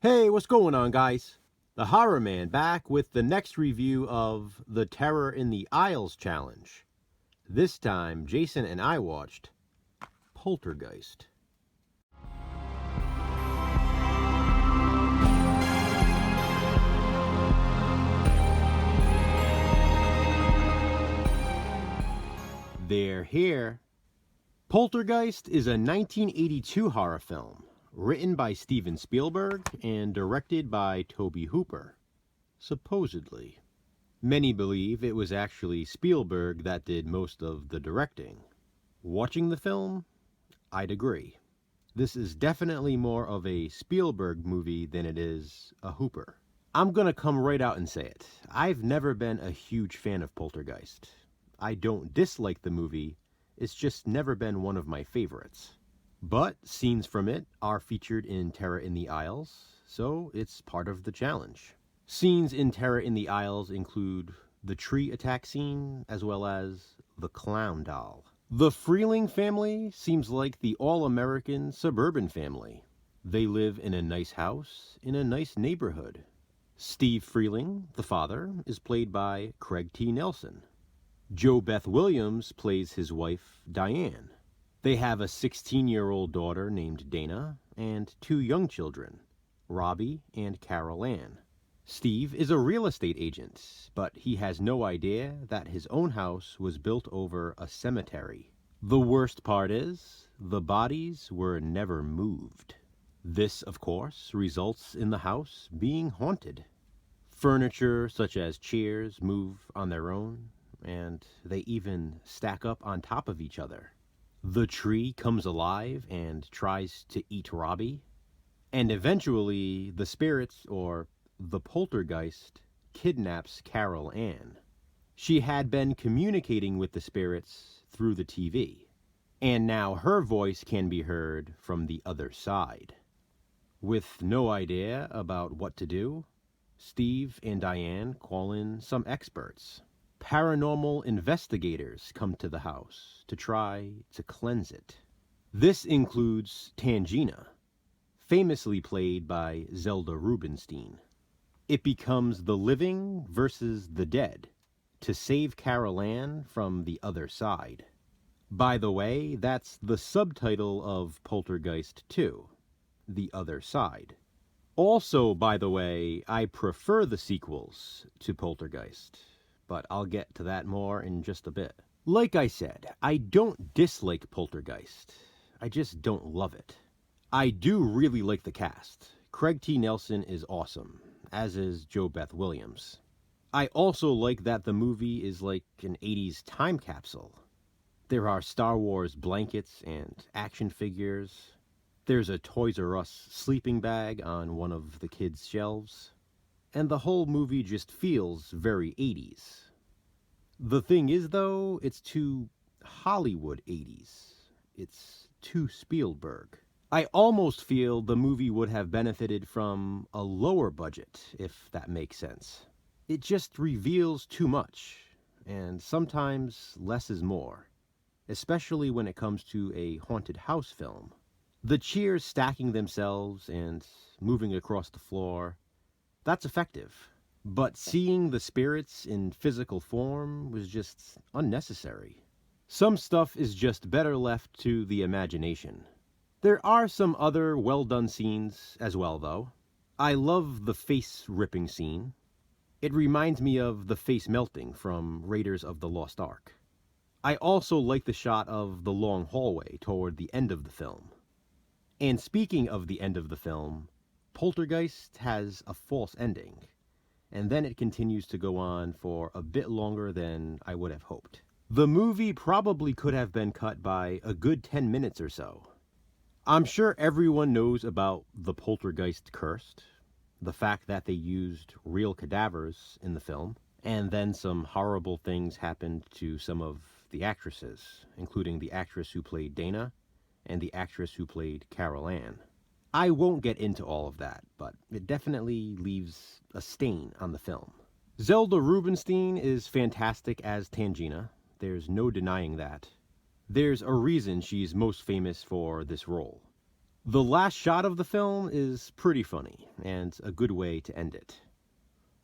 Hey, what's going on, guys? The Horror Man back with the next review of the Terror in the Aisles challenge. This time, Jason and I watched Poltergeist. They're here. Poltergeist is a 1982 horror film, written by Steven Spielberg and directed by Tobe Hooper, supposedly. Many believe it was actually Spielberg that did most of the directing. Watching the film, I'd agree. This is definitely more of a Spielberg movie than it is a Hooper. I'm gonna come right out and say it. I've never been a huge fan of Poltergeist. I don't dislike the movie, it's just never been one of my favorites. But scenes from it are featured in Terror in the Aisles, so it's part of the challenge. Scenes in Terror in the Aisles include the tree attack scene, as well as the clown doll. The Freeling family seems like the all-American suburban family. They live in a nice house, in a nice neighborhood. Steve Freeling, the father, is played by Craig T. Nelson. Jo Beth Williams plays his wife, Diane. They have a 16-year-old daughter named Dana, and 2 young children, Robbie and Carol Ann. Steve is a real estate agent, but he has no idea that his own house was built over a cemetery. The worst part is, the bodies were never moved. This, of course, results in the house being haunted. Furniture such as chairs move on their own, and they even stack up on top of each other. The tree comes alive and tries to eat Robbie, and eventually the spirits, or the poltergeist, kidnaps Carol Ann. She had been communicating with the spirits through the TV, and now her voice can be heard from the other side. With no idea about what to do, Steve and Diane call in some experts. Paranormal investigators come to the house to try to cleanse it. This includes Tangina, famously played by Zelda Rubinstein. It becomes the living versus the dead to save Carol Ann from the other side. By the way, that's the subtitle of Poltergeist 2, The Other Side. Also, by the way, I prefer the sequels to Poltergeist, but I'll get to that more in just a bit. Like I said, I don't dislike Poltergeist. I just don't love it. I do really like the cast. Craig T. Nelson is awesome, as is Jo Beth Williams. I also like that the movie is like an 80s time capsule. There are Star Wars blankets and action figures. There's a Toys R Us sleeping bag on one of the kids' shelves. And the whole movie just feels very 80s. The thing is, though, it's too Hollywood 80s. It's too Spielberg. I almost feel the movie would have benefited from a lower budget, if that makes sense. It just reveals too much, and sometimes less is more, especially when it comes to a haunted house film. The chairs stacking themselves and moving across the floor, that's effective. But seeing the spirits in physical form was just unnecessary. Some stuff is just better left to the imagination. There are some other well-done scenes as well, though. I love the face-ripping scene. It reminds me of the face melting from Raiders of the Lost Ark. I also like the shot of the long hallway toward the end of the film. And speaking of the end of the film, Poltergeist has a false ending, and then it continues to go on for a bit longer than I would have hoped. The movie probably could have been cut by a good 10 minutes or so. I'm sure everyone knows about the Poltergeist curse, the fact that they used real cadavers in the film, and then some horrible things happened to some of the actresses, including the actress who played Dana and the actress who played Carol Ann. I won't get into all of that, but it definitely leaves a stain on the film. Zelda Rubinstein is fantastic as Tangina. There's no denying that. There's a reason she's most famous for this role. The last shot of the film is pretty funny, and a good way to end it.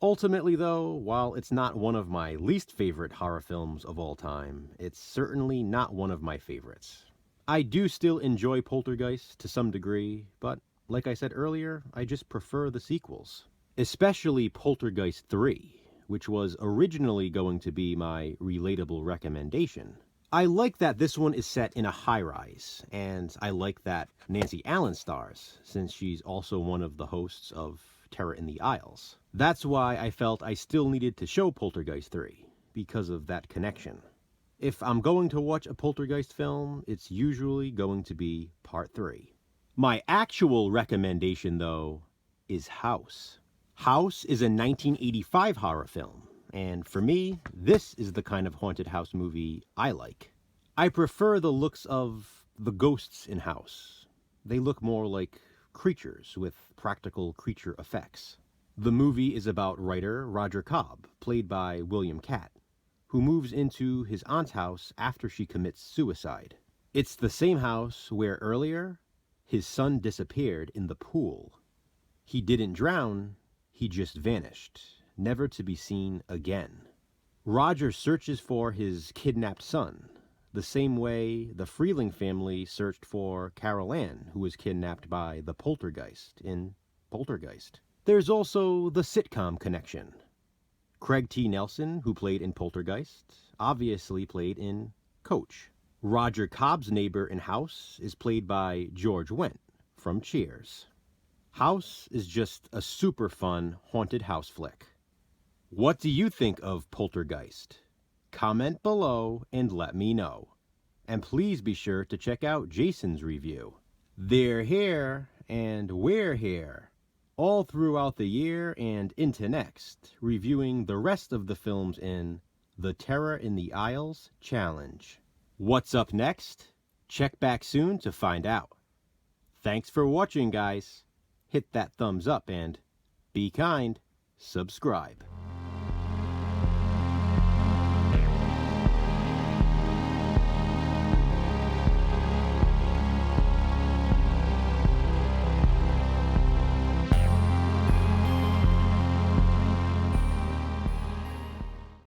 Ultimately, though, while it's not one of my least favorite horror films of all time, it's certainly not one of my favorites. I do still enjoy Poltergeist to some degree, but like I said earlier, I just prefer the sequels. Especially Poltergeist 3, which was originally going to be my relatable recommendation. I like that this one is set in a high-rise, and I like that Nancy Allen stars, since she's also one of the hosts of Terror in the Aisles. That's why I felt I still needed to show Poltergeist 3, because of that connection. If I'm going to watch a Poltergeist film, it's usually going to be Part 3. My actual recommendation, though, is House. House is a 1985 horror film, and for me, this is the kind of haunted house movie I like. I prefer the looks of the ghosts in House. They look more like creatures with practical creature effects. The movie is about writer Roger Cobb, played by William Catt, who moves into his aunt's house after she commits suicide. It's the same house where earlier, his son disappeared in the pool. He didn't drown, he just vanished, never to be seen again. Roger searches for his kidnapped son, the same way the Freeling family searched for Carol Ann, who was kidnapped by the Poltergeist in Poltergeist. There's also the sitcom connection. Craig T. Nelson, who played in Poltergeist, obviously played in Coach. Roger Cobb's neighbor in House is played by George Wendt from Cheers. House is just a super fun haunted house flick. What do you think of Poltergeist? Comment below and let me know. And please be sure to check out Jason's review. They're here and we're here, all throughout the year and into next, reviewing the rest of the films in the Terror in the Aisles Challenge. What's up next? Check back soon to find out. Thanks for watching, guys. Hit that thumbs up and be kind. Subscribe.